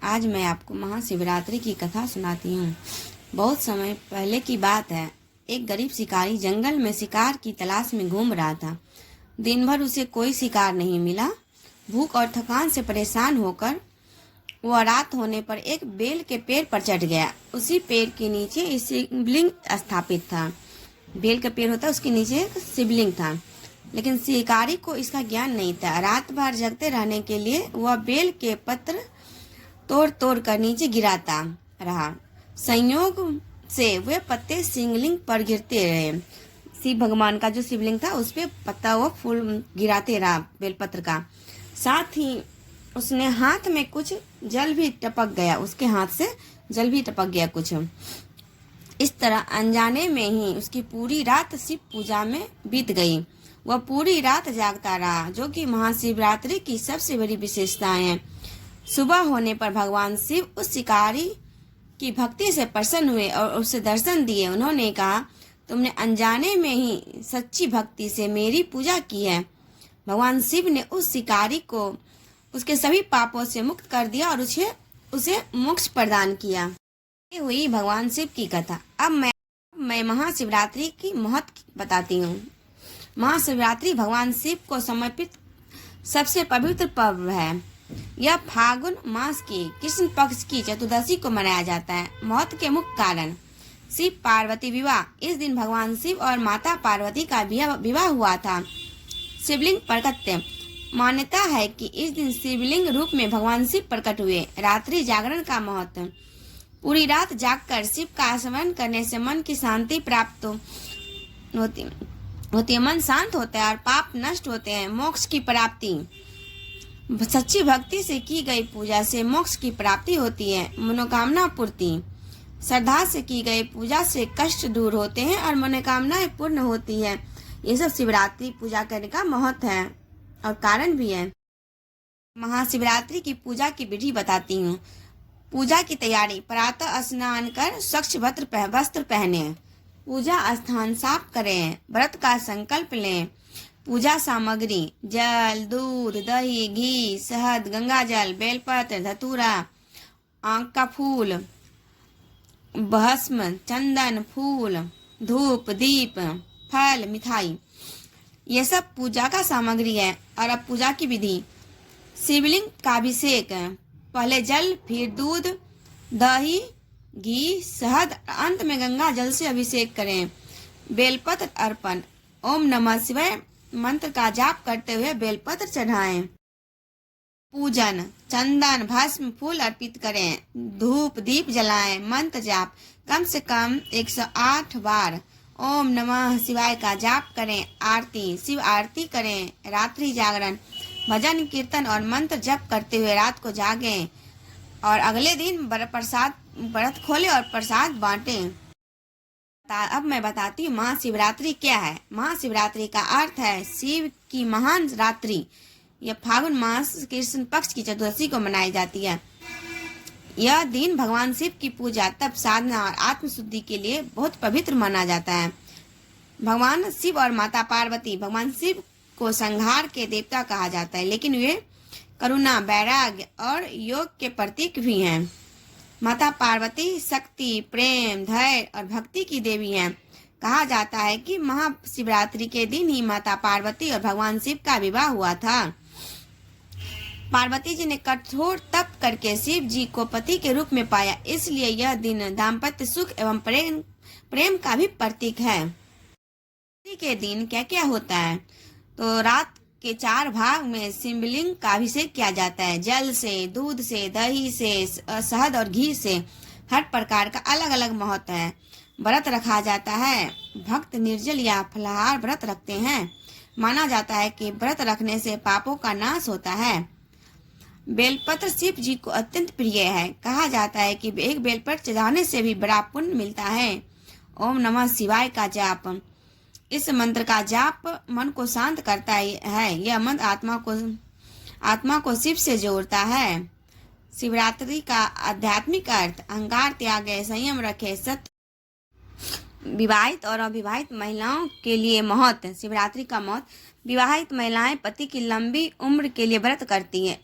आज मैं आपको महाशिवरात्रि की कथा सुनाती हूँ। बहुत समय पहले की बात है। एक गरीब शिकारी जंगल में शिकार की तलाश में घूम रहा था। दिन भर उसे कोई शिकार नहीं मिला। भूख और थकान से परेशान होकर वह रात होने पर एक बेल के पेड़ पर चढ़ गया। उसी पेड़ के नीचे एक शिवलिंग स्थापित था। बेल का पेड़ होता, उसके नीचे एक शिवलिंग था, लेकिन शिकारी को इसका ज्ञान नहीं था। रात भर जगते रहने के लिए वह बेल के पत्र तोड़ तोड़ कर नीचे गिराता रहा। संयोग से वे पत्ते शिवलिंग पर गिरते रहे। शिव भगवान का जो शिवलिंग था उस पे पत्ता वो फूल गिराते रहा बेलपत्र का। साथ ही उसने हाथ में कुछ जल भी टपक गया, उसके हाथ से जल भी टपक गया कुछ। इस तरह अनजाने में ही उसकी पूरी रात शिव पूजा में बीत गई। वह पूरी रात जागता रहा, जो कि महाशिवरात्रि की सबसे बड़ी विशेषताएं है। सुबह होने पर भगवान शिव उस शिकारी की भक्ति से प्रसन्न हुए और उसे दर्शन दिए। उन्होंने कहा, तुमने अनजाने में ही सच्ची भक्ति से मेरी पूजा की है। भगवान शिव ने उस शिकारी को उसके सभी पापों से मुक्त कर दिया और उसे मोक्ष प्रदान किया। ये हुई भगवान शिव की कथा। अब मैं महाशिवरात्रि की महत्व बताती हूँ। महाशिवरात्रि भगवान शिव को समर्पित सबसे पवित्र पर्व है। यह फागुन मास की कृष्ण पक्ष की चतुर्दशी को मनाया जाता है। महत्व के मुख्य कारण: शिव पार्वती विवाह। इस दिन भगवान शिव और माता पार्वती का विवाह हुआ था। शिवलिंग प्रकट्य। मान्यता है कि इस दिन शिवलिंग रूप में भगवान शिव प्रकट हुए। रात्रि जागरण का महत्व: पूरी रात जागकर शिव का स्मरण करने से मन की शांति प्राप्त होती है। मन शांत होता है और पाप नष्ट होते हैं। मोक्ष की प्राप्ति। सच्ची भक्ति से की गई पूजा से मोक्ष की प्राप्ति होती है। मनोकामना पूर्ति। श्रद्धा से की गई पूजा से कष्ट दूर होते हैं और मनोकामनाएं पूर्ण होती है। ये सब शिवरात्रि पूजा करने का महत्व है और कारण भी है। महाशिवरात्रि की पूजा की विधि बताती हूँ। पूजा की तैयारी: प्रातः स्नान कर स्वच्छ वस्त्र पहने। पूजा स्थान साफ करें। व्रत का संकल्प लें। पूजा सामग्री: जल, दूध, दही, घी, शहद, गंगाजल, बेलपत्र, धतूरा, आंख का फूल, भस्म, चंदन, फूल, धूप, दीप, फल, मिठाई। ये सब पूजा का सामग्री है। और अब पूजा की विधि: शिवलिंग का अभिषेक: पहले जल, फिर दूध, दही, घी, शहद, अंत में गंगा जल से अभिषेक करें। बेलपत्र अर्पण: ओम नमः शिवाय मंत्र का जाप करते हुए बेलपत्र चढ़ाएं। पूजन: चंदन, भस्म, फूल अर्पित करें। धूप दीप जलाएं। मंत्र जाप: कम से कम 108 बार ओम नमः शिवाय का जाप करें। आरती: शिव आरती करें। रात्रि जागरण: भजन कीर्तन और मंत्र जप करते हुए रात को जागें और अगले दिन व्रत खोलें और प्रसाद बांटें। अब मैं बताती हूँ महाशिवरात्रि क्या है। महाशिवरात्रि का अर्थ है शिव की महान रात्रि। यह फागुन मास कृष्ण पक्ष की चतुर्दशी को मनाई जाती है। यह दिन भगवान शिव की पूजा, तप, साधना और आत्मशुद्धि के लिए बहुत पवित्र माना जाता है। भगवान शिव और माता पार्वती: भगवान शिव को संहार के देवता कहा जाता है, लेकिन वे करुणा, वैराग्य और योग के प्रतीक भी हैं। माता पार्वती शक्ति, प्रेम, धैर्य और भक्ति की देवी हैं। कहा जाता है कि महाशिवरात्रि के दिन ही माता पार्वती और भगवान शिव का विवाह हुआ था। पार्वती जी ने कठोर तप करके शिव जी को पति के रूप में पाया, इसलिए यह दिन दाम्पत्य सुख एवं प्रेम का भी प्रतीक है। के दिन क्या क्या होता है? तो रात के 4 भाग में शिवलिंग का अभिषेक किया जाता है। जल से, दूध से, दही से, शहद और घी से। हर प्रकार का अलग अलग महत्व है। व्रत रखा जाता है। भक्त निर्जल या फलाहार व्रत रखते हैं। माना जाता है कि व्रत रखने से पापों का नाश होता है। बेलपत्र शिव जी को अत्यंत प्रिय है। कहा जाता है कि एक बेलपत्र चढ़ाने से भी बड़ा पुण्य मिलता है। ओम नमः शिवाय का जाप: इस मंत्र का जाप मन को शांत करता है। यह मंत्र आत्मा को शिव से जोड़ता है। शिवरात्रि का आध्यात्मिक अर्थ: अहंकार त्यागे, संयम रखे, सत्य। विवाहित और अविवाहित महिलाओं के लिए महत्व: शिवरात्रि का महत्व: विवाहित महिलाएं पति की लंबी उम्र के लिए व्रत करती हैं।